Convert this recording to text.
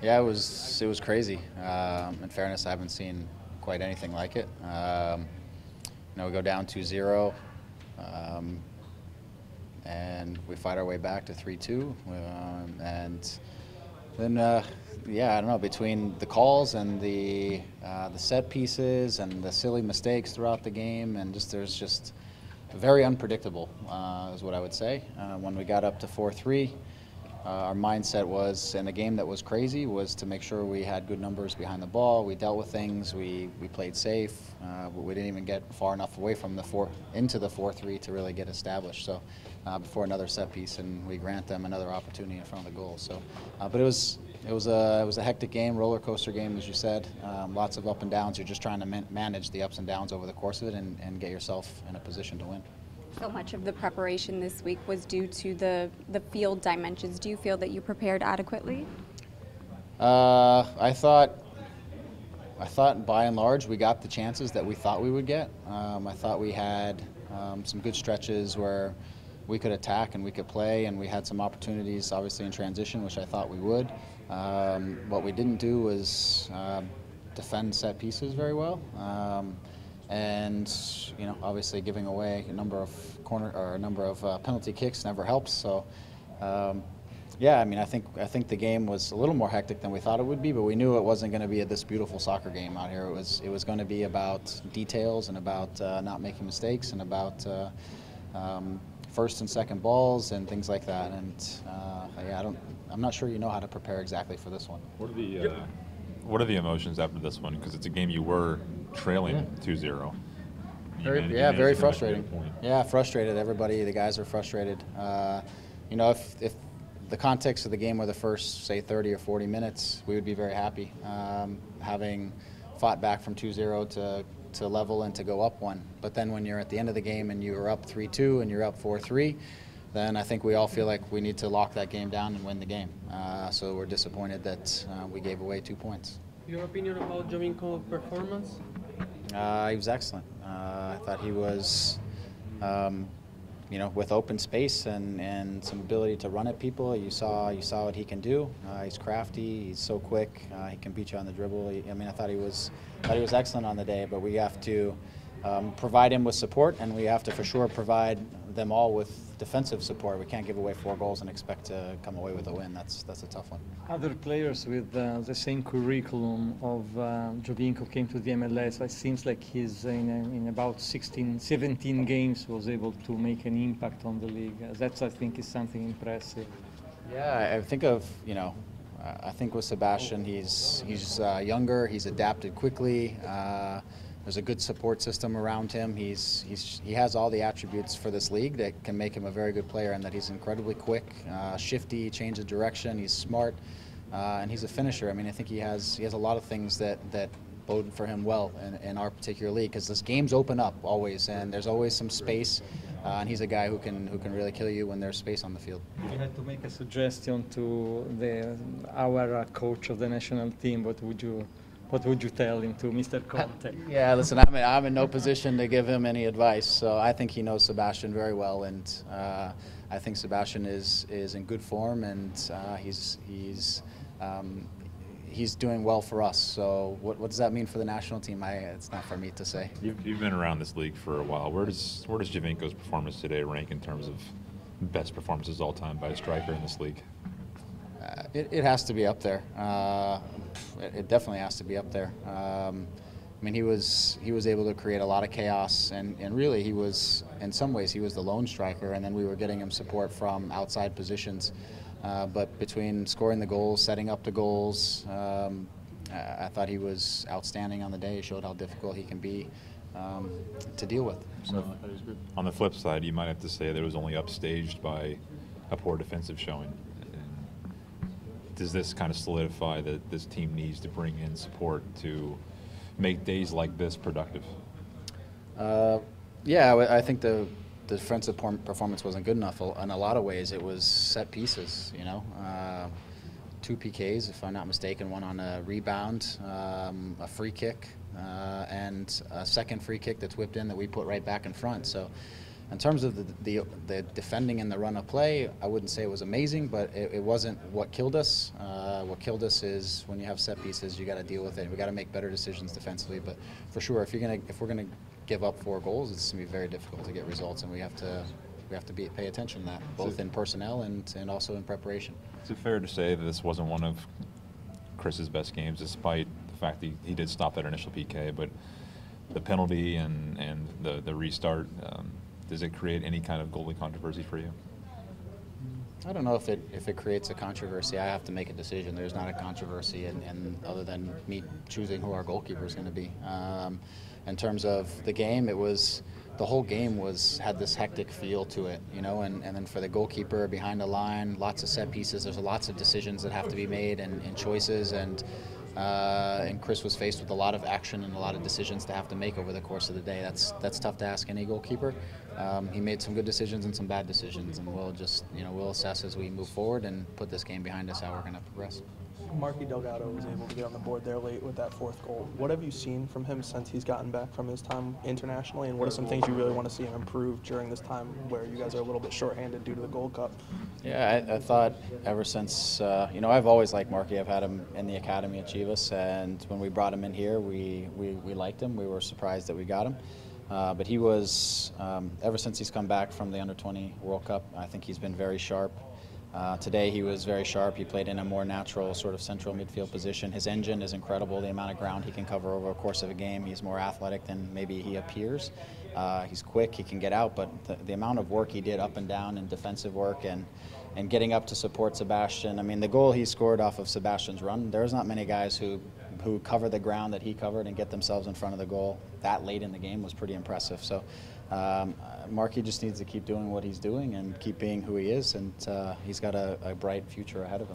Yeah, it was crazy. In fairness, I haven't seen quite anything like it. We go down 2-0, and we fight our way back to 3-2, and then yeah, I don't know, between the calls and the set pieces and the silly mistakes throughout the game, and there's just very unpredictable, is what I would say. When we got up to 4-3. Our mindset was, in a game that was crazy, was to make sure we had good numbers behind the ball. We dealt with things. We played safe. But we didn't even get far enough away from into the 4-3 to really get established. So before another set piece, and we grant them another opportunity in front of the goal. So, but it was a hectic game, roller coaster game, as you said. Lots of up and downs. You're just trying to manage the ups and downs over the course of it and get yourself in a position to win. So much of the preparation this week was due to the field dimensions. Do you feel that you prepared adequately? I thought by and large we got the chances that we thought we would get. I thought we had some good stretches where we could attack and we could play, and we had some opportunities, obviously, in transition, which I thought we would. What we didn't do was defend set pieces very well. And obviously giving away a number of penalty kicks never helps. So, yeah, I think the game was a little more hectic than we thought it would be, but we knew it wasn't going to be this beautiful soccer game out here. It was going to be about details and about not making mistakes and about first and second balls and things like that. And yeah, I'm not sure you know how to prepare exactly for this one. What are the emotions after this one? Because it's a game you were trailing 2-0. Very frustrating. Yeah, frustrated. Everybody, the guys are frustrated. If the context of the game were the first, say, 30 or 40 minutes, we would be very happy. Having fought back from 2-0 to level and to go up one. But then when you're at the end of the game and you're up 3-2 and you're up 4-3, then I think we all feel like we need to lock that game down and win the game. So we're disappointed that we gave away 2 points. Your opinion about Jovinko's performance? He was excellent. I thought he was, with open space and some ability to run at people. You saw what he can do. He's crafty. He's so quick. He can beat you on the dribble. I thought he was excellent on the day. But we have to provide him with support, and we have to for sure provide them all with defensive support. We can't give away 4 goals and expect to come away with a win. That's a tough one. Other players with the same curriculum of Jovinko came to the MLS. It seems like he's in about 16, 17 games was able to make an impact on the league. That's, I think, is something impressive. Yeah, I think with Sebastian, he's younger. He's adapted quickly. There's a good support system around him. He has all the attributes for this league that can make him a very good player, and that he's incredibly quick, shifty, change of direction. He's smart, and he's a finisher. I think he has a lot of things that bode for him well in our particular league, because this games open up always, and there's always some space. And he's a guy who can really kill you when there's space on the field. If you had to make a suggestion to our coach of the national team, what would you tell him, to Mr. Conte? Yeah, listen, I'm in no position to give him any advice. So I think he knows Sebastian very well, and I think Sebastian is in good form, and he's doing well for us. So what does that mean for the national team? It's not for me to say. You've been around this league for a while. Where does Jovinko's performance today rank in terms of best performances all time by a striker in this league? It has to be up there. It definitely has to be up there. He was able to create a lot of chaos, and really he was, in some ways, he was the lone striker, and then we were getting him support from outside positions. But between scoring the goals, setting up the goals, I thought he was outstanding on the day. He showed how difficult he can be to deal with. So on the flip side, you might have to say that it was only upstaged by a poor defensive showing. Does this kind of solidify that this team needs to bring in support to make days like this productive? Yeah, I think the defensive performance wasn't good enough. In a lot of ways, it was set pieces. 2 PKs, if I'm not mistaken, one on a rebound, a free kick, and a second free kick that's whipped in that we put right back in front. So In terms of the defending and the run of play, I wouldn't say it was amazing, but it wasn't what killed us. What killed us is when you have set pieces, you got to deal with it. We got to make better decisions defensively. But for sure, if we're gonna give up 4 goals, it's gonna be very difficult to get results, and we have to pay attention to that, both in personnel and also in preparation. Is it fair to say that this wasn't one of Chris's best games, despite the fact that he did stop that initial PK, but the penalty and the restart? Does it create any kind of goalie controversy for you? I don't know if it creates a controversy. I have to make a decision. There's not a controversy, and other than me choosing who our goalkeeper is going to be. In terms of the game, the whole game had this hectic feel to it, you know. And then for the goalkeeper behind the line, lots of set pieces. There's lots of decisions that have to be made and choices and Chris was faced with a lot of action and a lot of decisions to have to make over the course of the day. That's tough to ask any goalkeeper. He made some good decisions and some bad decisions, and we'll assess as we move forward and put this game behind us how we're going to progress. Marky Delgado was able to get on the board there late with that 4th goal. What have you seen from him since he's gotten back from his time internationally, and what are some things you really want to see him improve during this time where you guys are a little bit shorthanded due to the Gold Cup? Yeah, I thought ever since, I've always liked Marky. I've had him in the academy at Chivas, and when we brought him in here, we liked him. We were surprised that we got him. But he was, ever since he's come back from the Under-20 World Cup, I think he's been very sharp. Today he was very sharp. He played in a more natural sort of central midfield position. His engine is incredible, the amount of ground he can cover over the course of a game. He's more athletic than maybe he appears. He's quick, he can get out, but the amount of work he did up and down in defensive work and getting up to support Sebastian. I mean, the goal he scored off of Sebastian's run, there's not many guys who cover the ground that he covered and get themselves in front of the goal that late in the game was pretty impressive. So Marky just needs to keep doing what he's doing and keep being who he is, and he's got a bright future ahead of him.